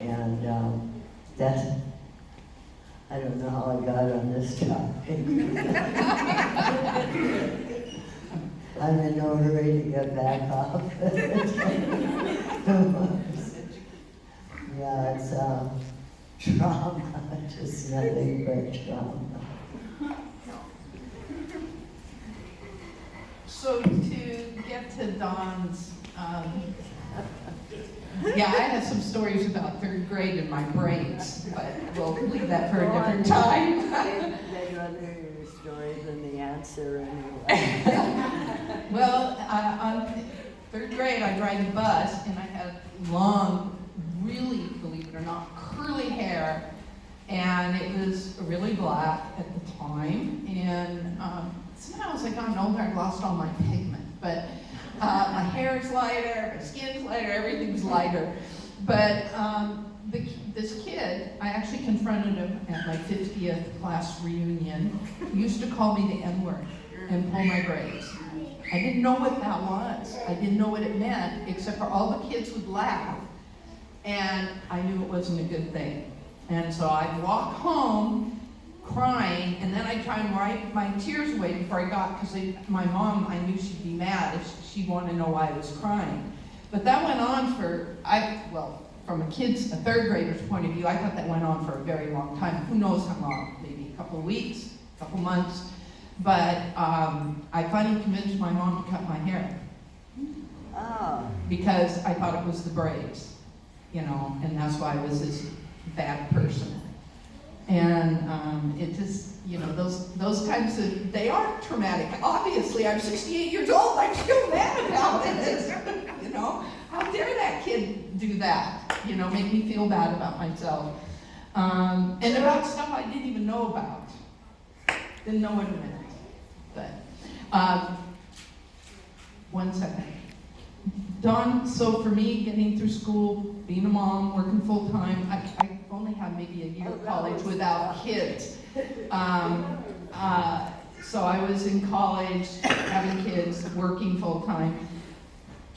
And that, I don't know how I got on this topic. I'm in no hurry to get back off. Yeah, it's trauma, just nothing but trauma. So to get to Dawn's, yeah, I had some stories about third grade in my braids, but we'll leave that for a different time. They'd rather hear your story than the answer anyway. Well, on third grade, I'd ride the bus, and I had long, really, believe it or not, curly hair, and it was really black at the time, and somehow as I got older, I lost all my pigment, but my hair is lighter, my skin's lighter, everything's lighter. But this kid, I actually confronted him at my 50th class reunion. He used to call me the N-word and pull my braids. I didn't know what that was. I didn't know what it meant, except for all the kids would laugh. And I knew it wasn't a good thing. And so I'd walk home crying, and then I'd try and wipe my tears away before I got, because my mom, I knew she'd be mad if she'd want to know why I was crying. But that went on for, from a third grader's point of view, I thought that went on for a very long time. Who knows how long? Maybe a couple of weeks, a couple months. But I finally convinced my mom to cut my hair. Oh. Because I thought it was the braids, and that's why I was this bad person. And it just, those kinds of, they are traumatic. Obviously, I'm 68 years old, I'm still mad about it. How dare that kid do that? Make me feel bad about myself. And about stuff I didn't even know about. Didn't know what it meant. But, one second. Dawn, so for me, getting through school, being a mom, working full time, I only had maybe a year of college without kids. So I was in college, having kids, working full time.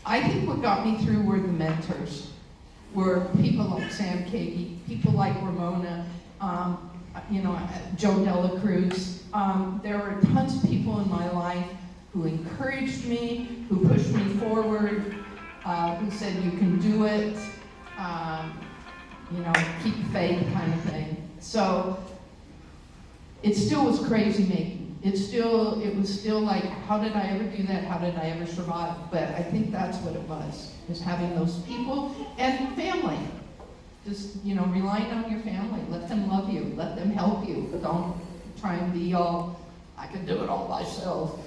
I think what got me through were the mentors, were people like Sam Kagi, people like Ramona, Joe Dela Cruz. There were tons of people in my life who encouraged me, who pushed me forward, who said you can do it, keep faith kind of thing. So it still was crazy making. It was still like, how did I ever do that? How did I ever survive? But I think that's what it was having those people and family. Just, relying on your family. Let them love you. Let them help you. Don't try and be all, I can do it all myself.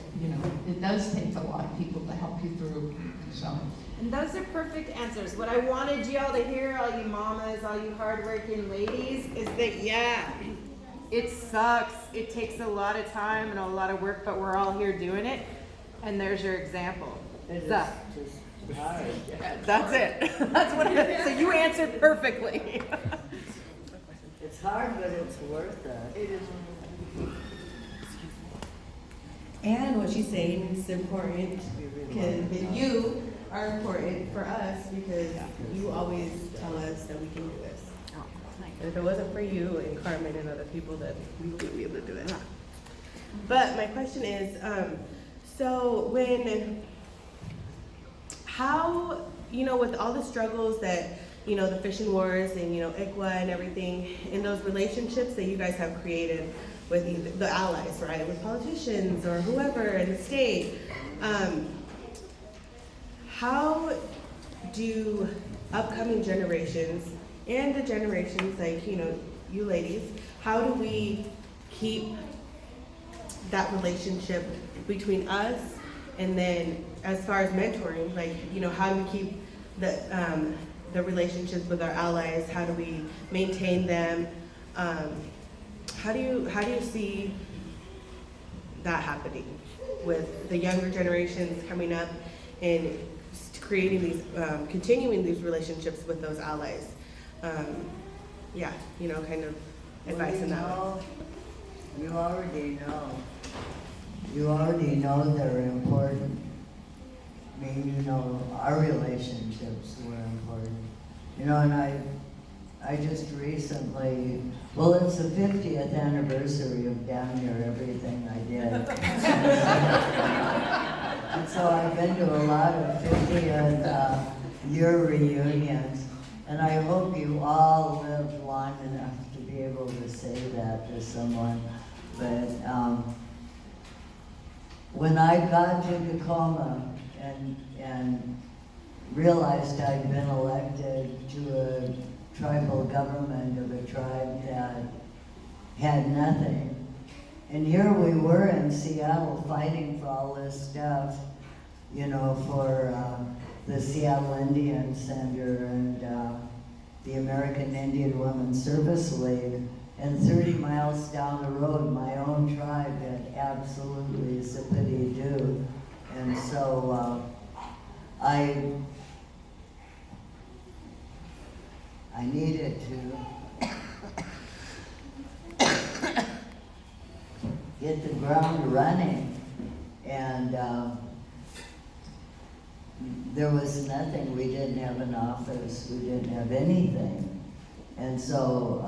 It does take a lot of people to help you through. So. And those are perfect answers. What I wanted y'all to hear, all you mamas, all you hardworking ladies, is that, it sucks. It takes a lot of time and a lot of work, but we're all here doing it. And there's your example. It Sucks. is just hard. That's it. That's what it is. So you answered perfectly. It's hard, but it's worth it. It is. And what she's saying is important because you are important for us because you always tell us that we can do this. And if it wasn't for you and Carmen and other people, that we wouldn't be able to do it. But my question is, with all the struggles that, the fishing wars and, ICWA and everything, in those relationships that you guys have created with the allies, right, with politicians or whoever in the state, how do upcoming generations and the generations like, you ladies, how do we keep that relationship between us and then as far as mentoring, like, how do we keep the relationships with our allies? How do we maintain them? How do you see that happening with the younger generations coming up and creating these, continuing these relationships with those allies? Kind of advice in that way. You already know. You already know they're important. I mean, our relationships were important. And I just recently, well, it's the 50th anniversary of damn near everything I did. And so I've been to a lot of 50th year reunions, and I hope you all live long enough to be able to say that to someone. But when I got to Tacoma and realized I'd been elected to a tribal government of a tribe that had nothing, and here we were in Seattle fighting for all this stuff, you know, for the Seattle Indian Center and the American Indian Women's Service League. And 30 miles down the road, my own tribe had absolutely zippity-doo. And so I needed to get the ground running, and there was nothing. We didn't have an office, we didn't have anything. And so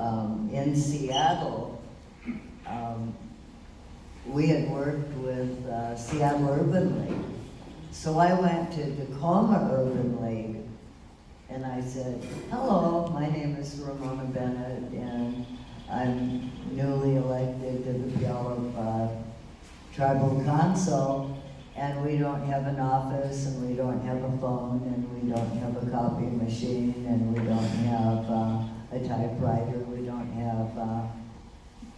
in Seattle, we had worked with Seattle Urban League. So I went to Tacoma Urban League, and I said, hello, my name is Ramona Bennett, and I'm newly elected to the Puyallup Tribal Council, and we don't have an office, and we don't have a phone, and we don't have a copy machine, and we don't have a typewriter, we don't have,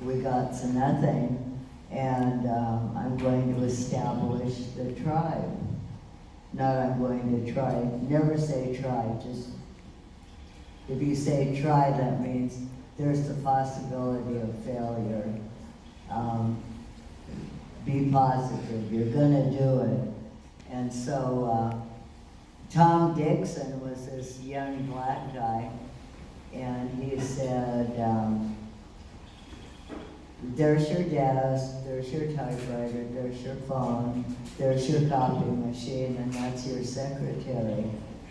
we got to nothing, and I'm going to establish the tribe. Not I'm going to try, never say try, just, if you say try, that means there's the possibility of failure. Be positive, you're gonna do it. And so Tom Dixon was this young black guy, and he said, there's your desk, there's your typewriter, there's your phone, there's your copy machine, and that's your secretary.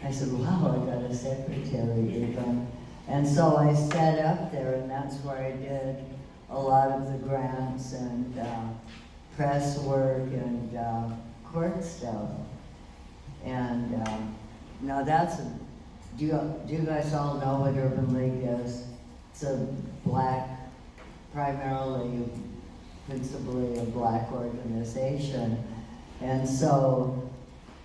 I said, wow, I got a secretary even. And so I set up there, and that's where I did a lot of the grants and press work and court stuff. And now that's a, do you guys all know what Urban League is? It's a black, primarily, principally a black organization. And so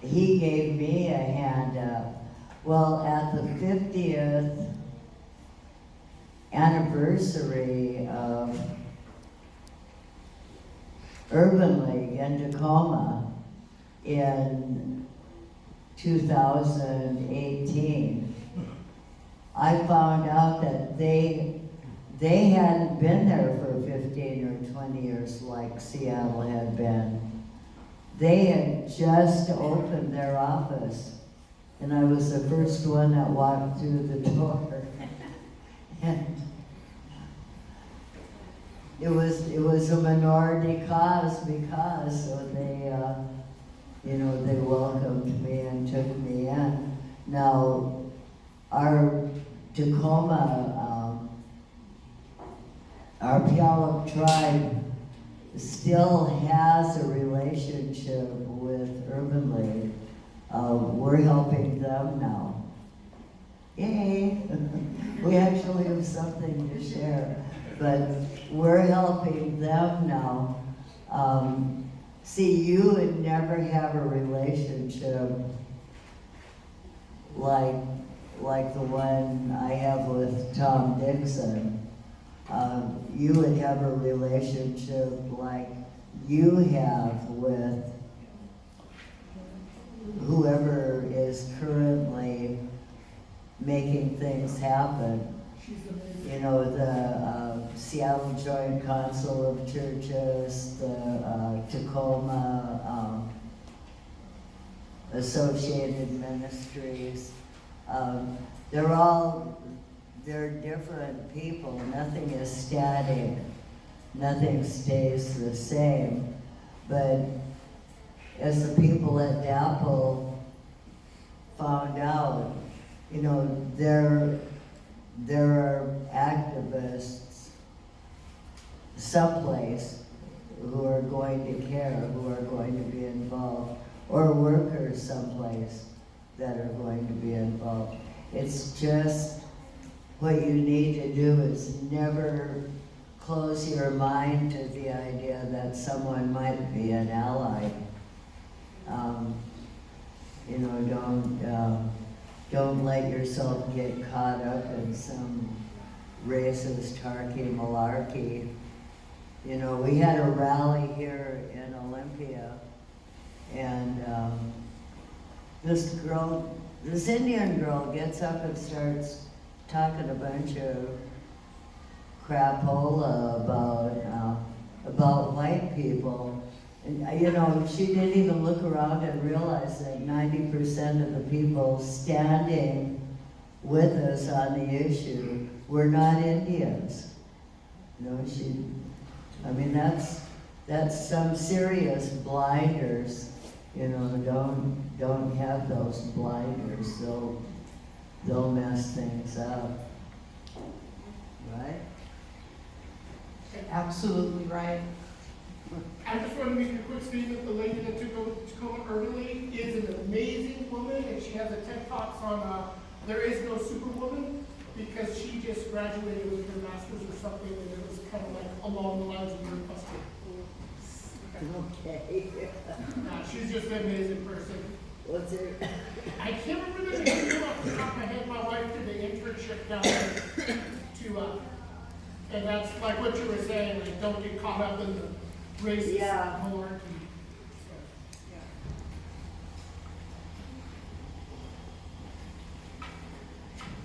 he gave me a hand up. Well, at the 50th anniversary of Urban League in Tacoma in 2018, I found out that they hadn't been there for 15 or 20 years like Seattle had been. They had just opened their office, and I was the first one that walked through the door. And it was a minority cause because so they they welcomed me and took me in. Now our Tacoma, our Puyallup tribe still has a relationship with Urban League. We're helping them now. Yay! We actually have something to share, but we're helping them now. See, you would never have a relationship like the one I have with Tom Dixon. You would have a relationship like you have with whoever is currently making things happen. You know, the Seattle Joint Council of Churches, the Tacoma Associated Ministries. They're different people. Nothing is static. Nothing stays the same. But as the people at DAPL found out, you know, there are activists someplace who are going to care, who are going to be involved, or workers someplace that are going to be involved. It's just what you need to do is never close your mind to the idea that someone might be an ally. You know, don't let yourself get caught up in some racist tarky malarkey. You know, we had a rally here in Olympia, and this Indian girl gets up and starts talking a bunch of crapola about white people. And, you know, she didn't even look around and realize that 90% of the people standing with us on the issue were not Indians. You know, that's some serious blinders. You know, don't have those blinders. They'll mess things up. Right? Absolutely right. I just want to make a quick statement. The lady that took over Tacoma Urban League is an amazing woman, and she has a TED Talks on There Is No Superwoman, because she just graduated with her master's or something, and it was kind of like along the lines of your question. Okay. She's just an amazing person. What's it? I can't remember the name off the top of my head. My wife did the internship down there and that's like what you were saying, like don't get caught up in the racist malarkey.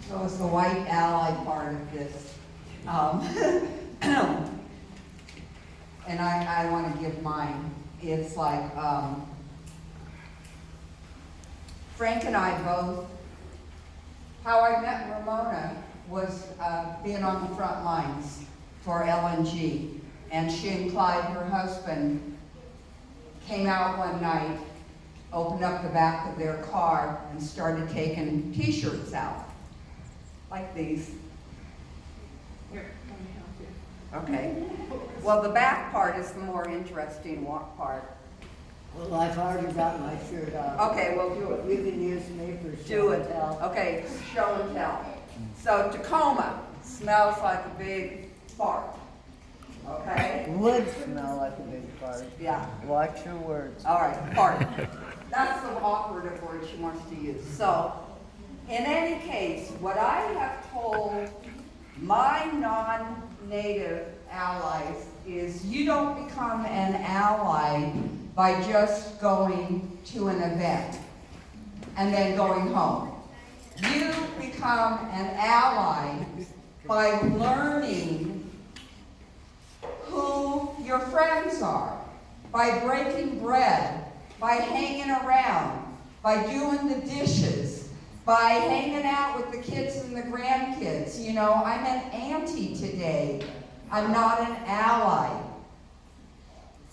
So it's the white ally part of this. And I want to give mine. It's like, Frank and I both, how I met Ramona was being on the front lines for LNG. And she and Clyde, her husband, came out one night, opened up the back of their car, and started taking t-shirts out. Like these. Here, let me help you. Okay. Well, the back part is the more interesting part. Well, I've already got my shirt off. Okay, well, do it. You can use me for Do show it. and tell. Okay, show and tell. So Tacoma smells like a big fart. Okay? Would smell like a big fart. Yeah. Watch your words. All right, fart. That's the operative word she wants to use. So, in any case, what I have told my non-native allies is you don't become an ally by just going to an event and then going home. You become an ally by learning who your friends are, by breaking bread, by hanging around, by doing the dishes, by hanging out with the kids and the grandkids. You know, I'm an auntie today. I'm not an ally.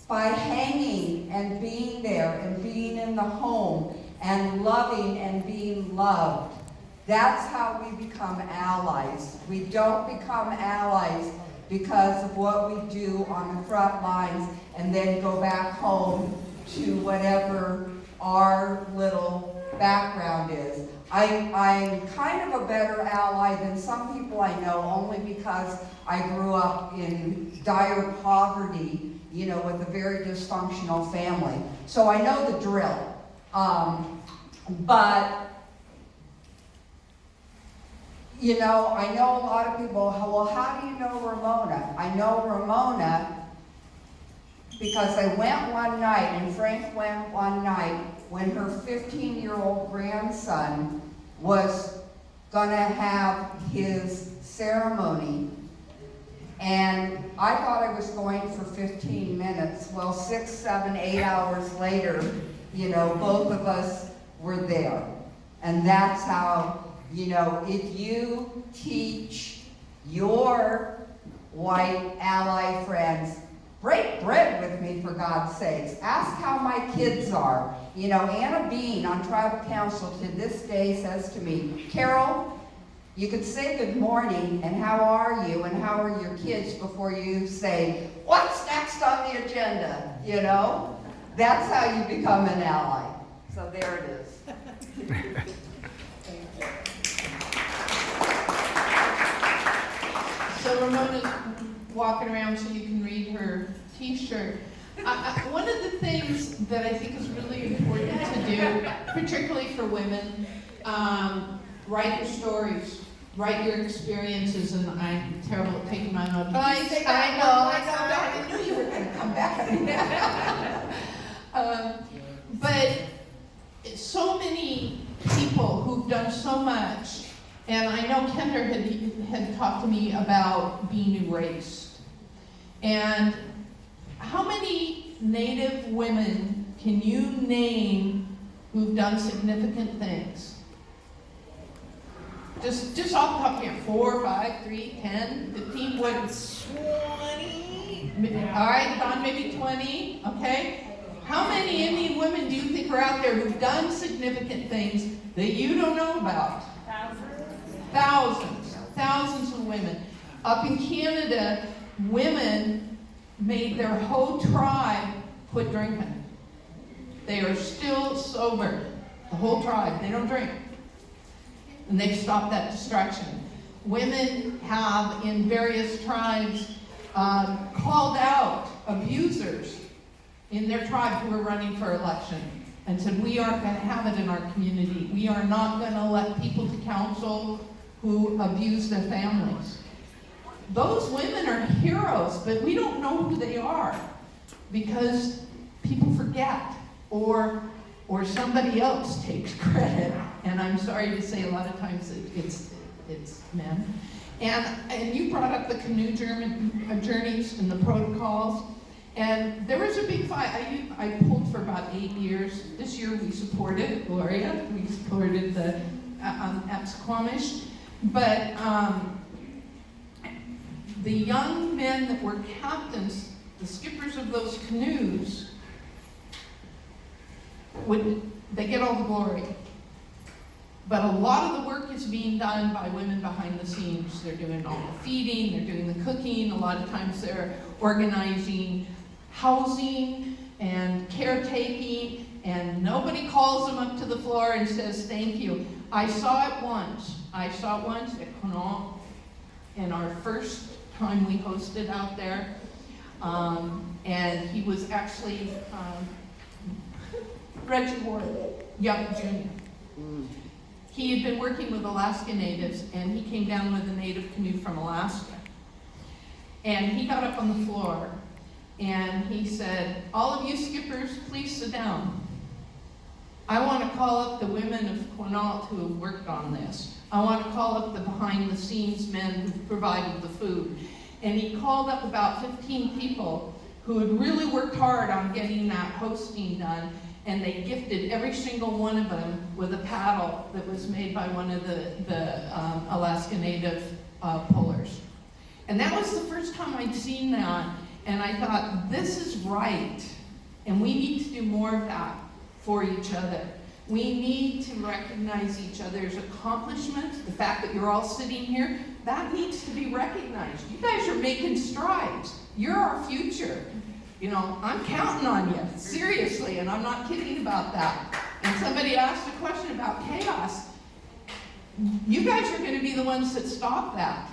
By hanging and being there and being in the home and loving and being loved. That's how we become allies. We don't become allies because of what we do on the front lines and then go back home to whatever our little background is. I'm kind of a better ally than some people I know, only because I grew up in dire poverty, you know, with a very dysfunctional family. So I know the drill. But you know, I know a lot of people, well, how do you know Ramona? I know Ramona because I went one night, and Frank went one night, when her 15-year-old grandson was gonna have his ceremony. And I thought I was going for 15 minutes. Well, 6, 7, 8 hours later, you know, both of us were there. And that's how, you know, if you teach your white ally friends, break bread with me for God's sakes. Ask how my kids are. You know, Anna Bean on tribal council to this day says to me, Carol, You could say good morning and how are you and how are your kids before you say, what's next on the agenda, you know? That's how you become an ally. So there it is. So Ramona's walking around so you can read her t-shirt. One of the things that I think is really important to do, particularly for women, write your stories, write your experiences, and I'm terrible at taking my own advice. I knew you were going to come back at me. But so many people who've done so much, and I know Kendra had talked to me about being erased. And how many Native women can you name who've done significant things? Just off the top of your head, 4, 5, 3, 10, 15, what? 20. All right, Don, maybe 20, okay? How many Indian women do you think are out there who've done significant things that you don't know about? Thousands of women. Up in Canada, women made their whole tribe quit drinking. They are still sober. The whole tribe, they don't drink. And they've stopped that destruction. Women have, in various tribes, called out abusers in their tribe who were running for election and said, we aren't going to have it in our community. We are not going to let people to council who abuse their families. Those women are heroes, but we don't know who they are because people forget or somebody else takes credit. And I'm sorry to say a lot of times it's men. And you brought up the canoe journeys and the protocols. And there was a big fight. I pulled for about 8 years. This year we supported Gloria. We supported the at Squamish. But the young men that were captains, the skippers of those canoes, they get all the glory. But a lot of the work is being done by women behind the scenes. They're doing all the feeding, they're doing the cooking. A lot of times they're organizing housing and caretaking, and nobody calls them up to the floor and says thank you. I saw it once at Connaught in our first time we hosted out there. And he was actually Reggie Ward, young junior. He had been working with Alaska Natives, and he came down with a native canoe from Alaska. And he got up on the floor, and he said, all of you skippers, please sit down. I want to call up the women of Quinault who have worked on this. I want to call up the behind-the-scenes men who provided the food. And he called up about 15 people who had really worked hard on getting that hosting done, and they gifted every single one of them with a paddle that was made by one of the Alaska Native pullers. And that was the first time I'd seen that, and I thought, this is right, and we need to do more of that for each other. We need to recognize each other's accomplishments. The fact that you're all sitting here, that needs to be recognized. You guys are making strides. You're our future. You know, I'm counting on you, seriously, and I'm not kidding about that. And somebody asked a question about chaos. You guys are going to be the ones that stop that.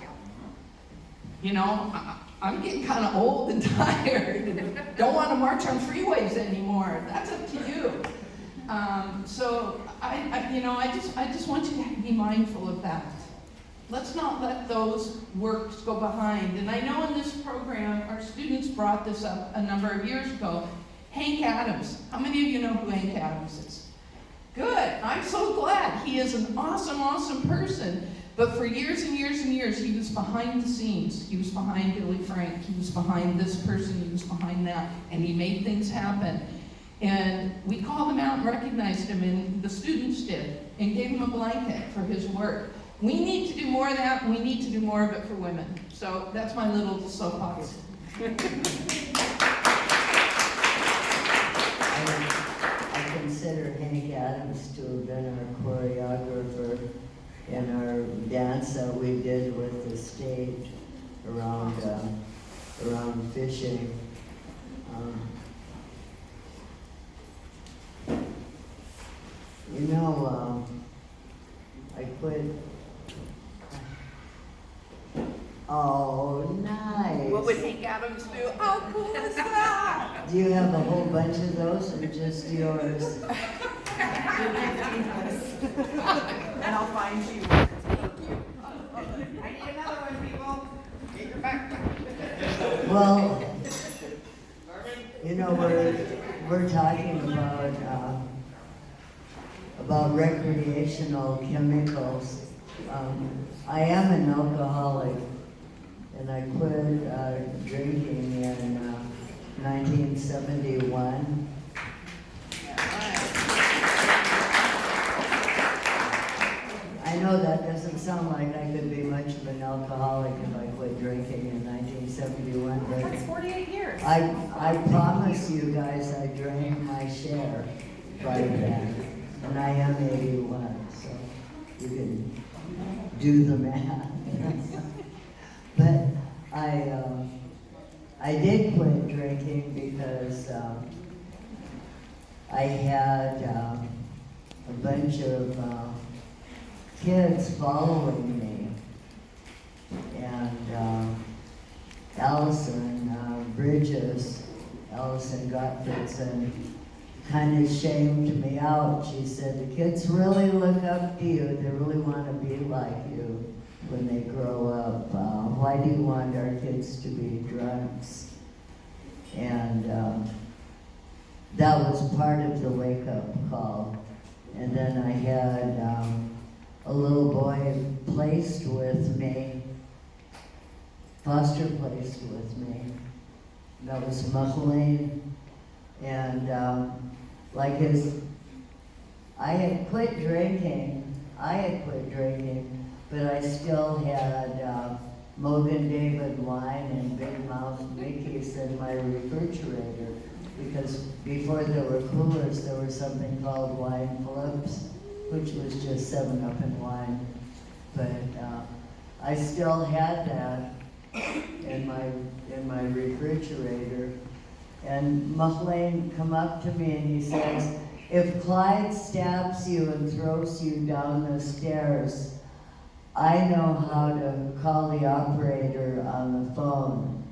You know, I'm getting kind of old and tired and don't want to march on freeways anymore. That's up to you. So I just want you to be mindful of that. Let's not let those works go behind. And I know in this program, our students brought this up a number of years ago. Hank Adams. How many of you know who Hank Adams is? Good. I'm so glad. He is an awesome, awesome person. But for years and years and years, he was behind the scenes. He was behind Billy Frank. He was behind this person. He was behind that. And he made things happen. And we called him out and recognized him, and the students did, and gave him a blanket for his work. We need to do more of that, and we need to do more of it for women. So that's my little soapbox. I consider Hank Adams to have been our choreographer in our dance that we did with the state around fishing. You know, I quit. Oh, nice. What would Hank Adams do? How cool is that? Do you have a whole bunch of those or just yours? And I'll find you. Thank you. I need another one, people. Get your backpack. Well, you know, we're talking about recreational chemicals. I am an alcoholic, and I quit drinking in 1971. I know that doesn't sound like I could be much of an alcoholic if I quit drinking in 1971, but That's 48 years. I promise you guys I drank my share by then, and I am 81, so you can do the math. But I did quit drinking because I had a bunch of kids following me, and Allison Gottfriedson kind of shamed me out. She said, the kids really look up to you. They really want to be like you when they grow up. Why do you want our kids to be drunks? And that was part of the wake-up call. And then I had a little boy placed with me, foster placed with me. That was McLean. And I had quit drinking, but I still had Mogan David wine and Big Mouth Mickey's in my refrigerator, because before there were coolers, there was something called wine flips, which was just 7-Up and wine. But I still had that in my refrigerator. And McLean come up to me and he says, if Clyde stabs you and throws you down the stairs, I know how to call the operator on the phone.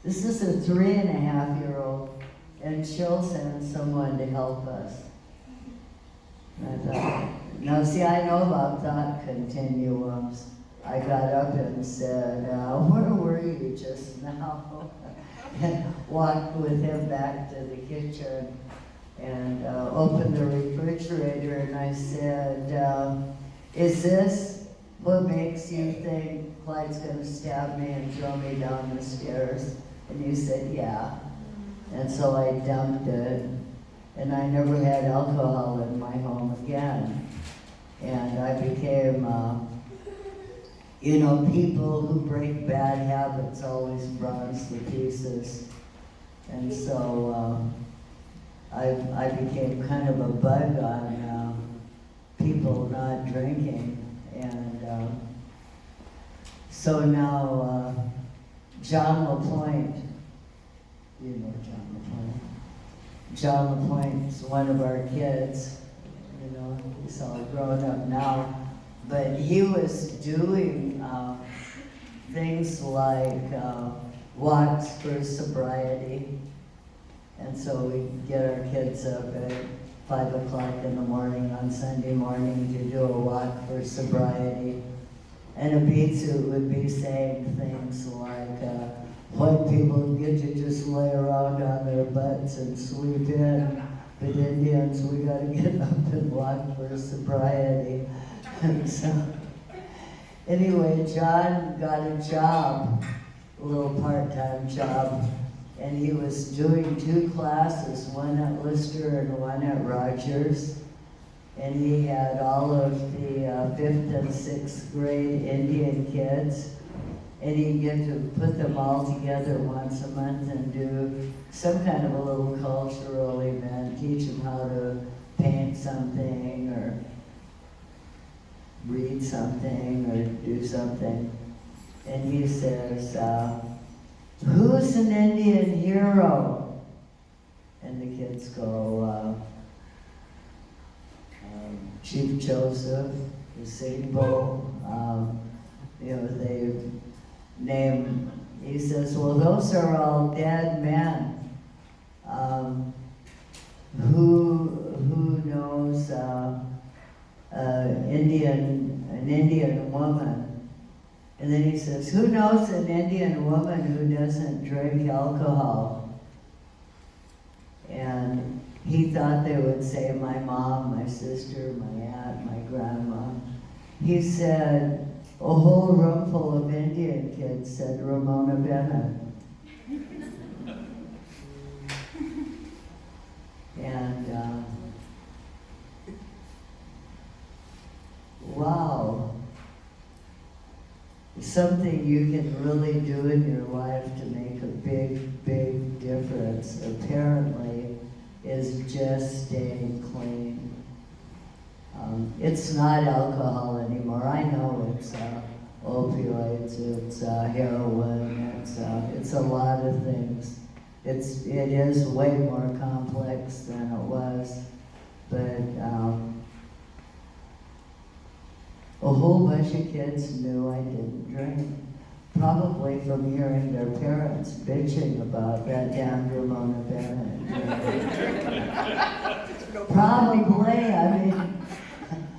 This is a 3.5-year-old, and she'll send someone to help us. And I thought, now see, I know about thought continuums. I got up and said, where were you just now? And walked with him back to the kitchen and opened the refrigerator, and I said, is this what makes you think Clyde's gonna stab me and throw me down the stairs? And he said, yeah. And so I dumped it, and I never had alcohol in my home again. And I became, people who break bad habits always brought us to pieces. And so I became kind of a bug on people not drinking. And so now John LaPointe, you know John LaPointe. John LaPointe's one of our kids, he's all grown up now. But he was doing things like walks for sobriety. And so we get our kids up at 5 o'clock in the morning on Sunday morning to do a walk for sobriety. And a beat suit would be saying things like, white people get to just lay around on their butts and sleep in, but Indians, we gotta get up and walk for sobriety. And so, anyway, John got a job, a little part-time job, and he was doing 2 classes, one at Lister and one at Rogers. And he had all of the 5th and 6th grade Indian kids, and he'd get to put them all together once a month and do some kind of a little cultural event, teach them how to paint something, or read something or do something. And he says, who's an Indian hero? And the kids go, Chief Joseph, the Sitting Bull, they name, he says, well, those are all dead men. Who knows an Indian woman? And then he says, who knows an Indian woman who doesn't drink alcohol? And he thought they would say my mom, my sister, my aunt, my grandma. He said, a whole room full of Indian kids said Ramona Bennett. And wow, something you can really do in your life to make a big, big difference, apparently, is just staying clean. It's not alcohol anymore. I know it's opioids, it's heroin, it's a lot of things. It is way more complex than it was, but a whole bunch of kids knew I didn't drink, probably from hearing their parents bitching about that damn Ramona Bennett. Probably,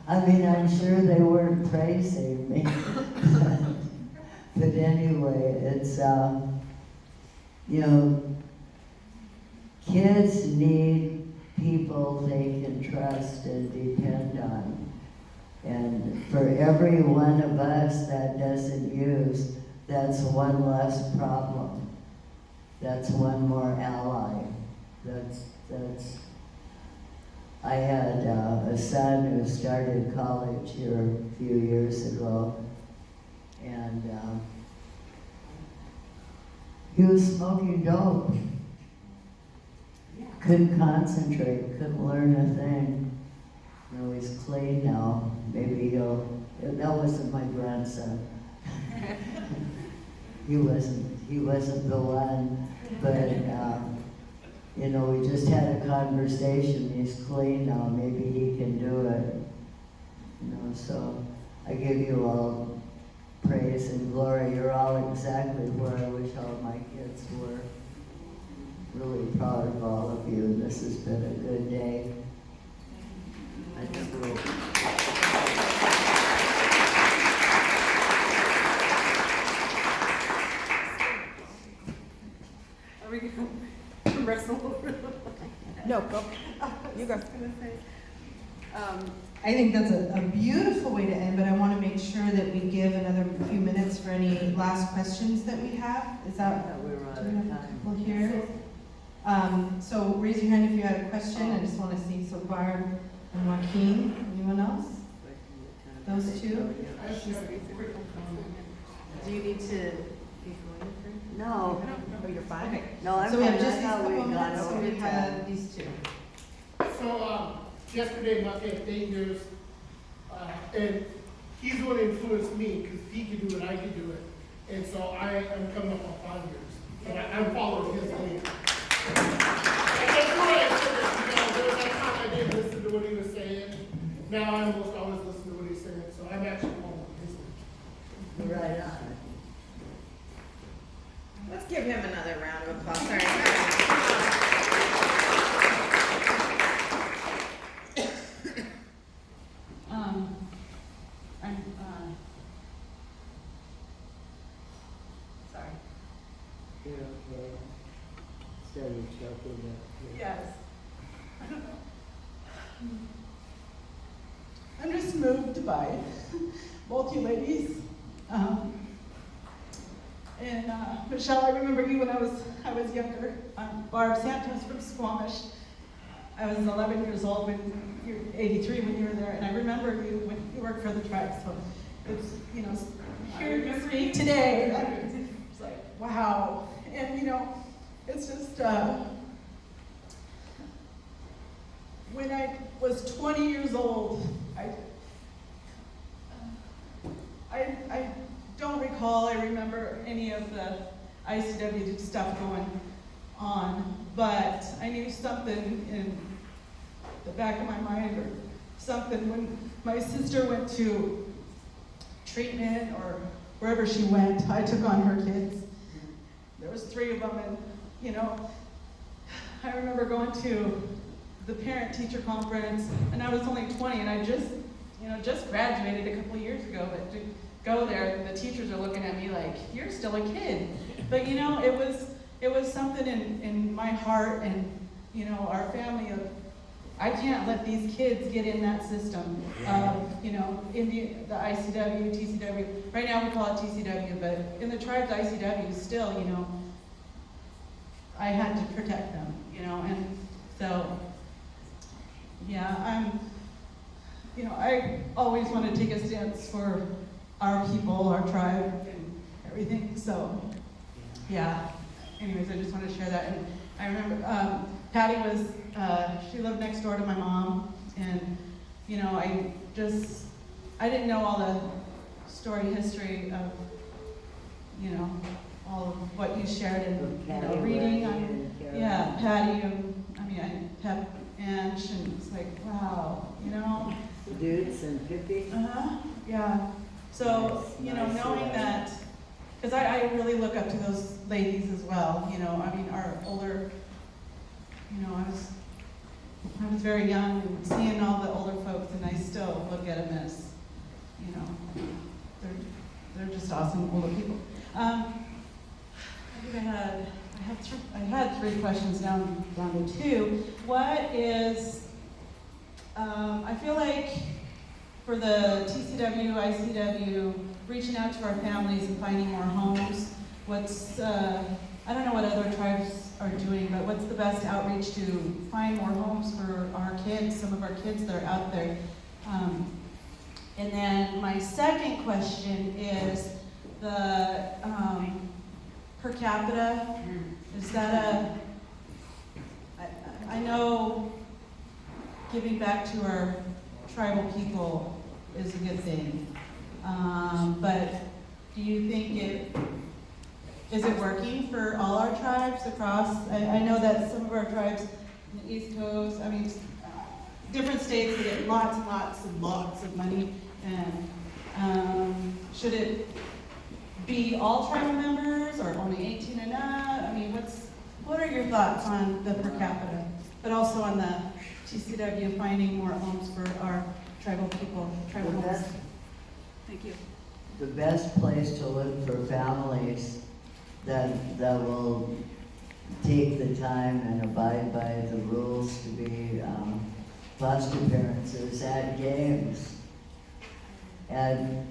I mean, I'm sure they weren't praising me. But anyway, it's, kids need people they can trust and depend on. And for every one of us that doesn't use, that's one less problem. That's one more ally. I had a son who started college here a few years ago, and he was smoking dope. Couldn't concentrate, couldn't learn a thing. He's clean now. Maybe that wasn't my grandson. He wasn't the one, but we just had a conversation. He's clean now. Maybe he can do it. So I give you all praise and glory. You're all exactly where I wish all my kids were. Really proud of all of you. This has been a good day. I think we'll... Are we going to wrestle over the No, go. You go. I think that's a beautiful way to end, but I want to make sure that we give another few minutes for any last questions that we have. Is that, we're do out we of have a time. couple here? So raise your hand if you had a question. I just want to see, so Barb and Joaquin, anyone else? Those two? I just have a quick comment. Do you need to be going for? No, Oh, you're fine? Okay. no, I'm So we have fine. just I these thought couple we'd gone minutes, so over we 10. have these two. So, yesterday, Mucky had 8 years, and he's the one who influenced me, because he could do it, I could do it. And so I'm coming up on 5 years, and I'm following his lead. And that's why I said that, there was that time I didn't listen to what he was saying. Now I almost always listen to what he's saying, so I'm actually following his lead. Right on. Let's give him another round of applause. Sorry. Sorry. You're okay. Started choking up. Yes. I'm just moved by both you ladies. Michelle, I remember you when I was younger. Barb Santos from Squamish. I was 11 years old when you're 83 when you were there, and I remember you when you worked for the tribe. So it's here to speak today. It's like wow, and it's just. When I was 20 years old, I don't recall, I remember any of the ICW stuff going on, but I knew something in the back of my mind or something when my sister went to treatment or wherever she went. I took on her kids. There was 3 of them, and you know, I remember going to the parent-teacher conference, and I was only 20, and I just graduated a couple of years ago, but to go there, the teachers are looking at me like, you're still a kid. But you know, it was something in my heart and, you know, our family of, I can't let these kids get in that system of, you know, in the ICW, TCW. Right now we call it TCW, but in the tribe's ICW still, you know, I had to protect them, you know, and so, yeah, you know, I always want to take a stance for our people, our tribe, and everything, so, yeah. Anyways, I just wanted to share that, and I remember, Patty was, she lived next door to my mom, and, you know, I didn't know all the history of, you know, all of what you shared in, you know, reading on, yeah, Patty, Pep, Anch, and it's like, wow, you know. The dudes and Pippi. Yeah. So, Nice, you know, nice, knowing that, because I really look up to those ladies as well, you know, I mean, our older, you know, I was very young and seeing all the older folks, and I still look at them as, you know, they're just awesome older people. I think I had 3 questions down to 2. What is, I feel like for the TCW, ICW, reaching out to our families and finding more homes, I don't know what other tribes are doing, but what's the best outreach to find more homes for our kids, some of our kids that are out there? And then my second question is the per capita. Is that I know giving back to our tribal people is a good thing, but do you think is it working for all our tribes across? I know that some of our tribes in the East Coast, I mean, different states, they get lots and lots and lots of money, and should it be all tribal members or only 18 and up? I mean, what are your thoughts on the per capita, but also on the TCW finding more homes for our tribal people, tribal Well, homes? Thank you. The best place to look for families that will take the time and abide by the rules to be foster parents is at games. And